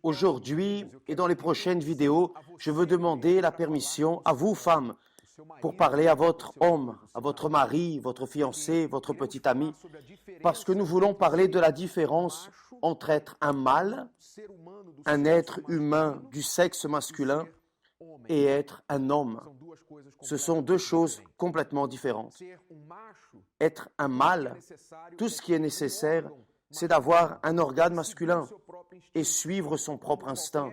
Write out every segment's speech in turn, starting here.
Aujourd'hui et dans les prochaines vidéos, je veux demander la permission à vous, femmes, pour parler à votre homme, à votre mari, votre fiancé, votre petit ami, parce que nous voulons parler de la différence entre être un mâle, un être humain du sexe masculin, et être un homme. Ce sont deux choses complètement différentes. Être un mâle, tout ce qui est nécessaire, c'est d'avoir un organe masculin et suivre son propre instinct,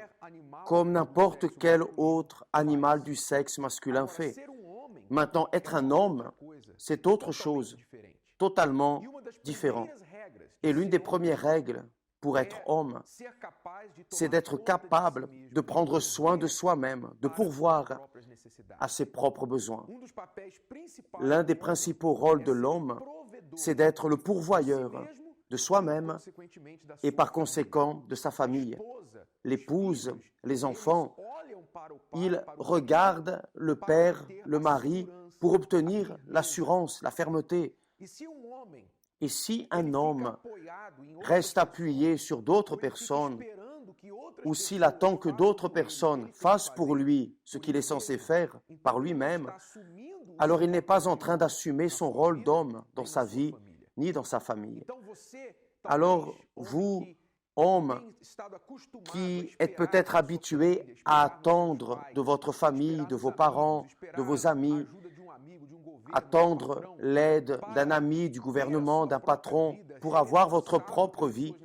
comme n'importe quel autre animal du sexe masculin fait. Maintenant, être un homme, c'est autre chose, totalement différent. Et l'une des premières règles pour être homme, c'est d'être capable de prendre soin de soi-même, de pourvoir à ses propres besoins. L'un des principaux rôles de l'homme, c'est d'être le pourvoyeur de soi-même et par conséquent de sa famille. L'épouse, les enfants, ils regardent le père, le mari, pour obtenir l'assurance, la fermeté. Et si un homme reste appuyé sur d'autres personnes, ou s'il attend que d'autres personnes fassent pour lui ce qu'il est censé faire par lui-même, alors il n'est pas en train d'assumer son rôle d'homme dans sa vie, ni dans sa famille. Alors, vous, hommes, qui êtes peut-être habitués à attendre de votre famille, de vos parents, de vos amis, attendre l'aide d'un ami, du gouvernement, d'un patron, pour avoir votre propre vie,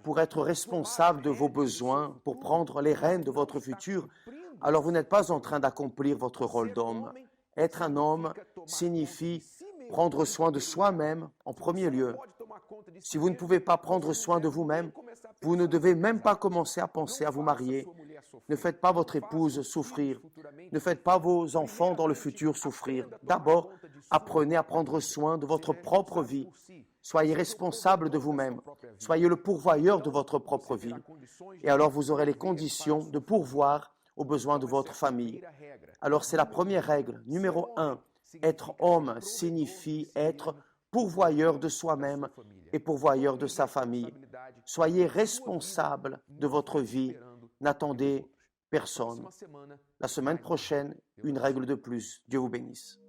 pour être responsable de vos besoins, pour prendre les rênes de votre futur, alors vous n'êtes pas en train d'accomplir votre rôle d'homme. Être un homme signifie prendre soin de soi-même en premier lieu. Si vous ne pouvez pas prendre soin de vous-même, vous ne devez même pas commencer à penser à vous marier. Ne faites pas votre épouse souffrir. Ne faites pas vos enfants dans le futur souffrir. D'abord, apprenez à prendre soin de votre propre vie. Soyez responsable de vous-même. Soyez le pourvoyeur de votre propre vie. Et alors vous aurez les conditions de pourvoir aux besoins de votre famille. Alors c'est la première règle. Numéro 1, être homme signifie être pourvoyeur de soi-même et pourvoyeur de sa famille. Soyez responsable de votre vie. N'attendez personne. La semaine prochaine, une règle de plus. Dieu vous bénisse.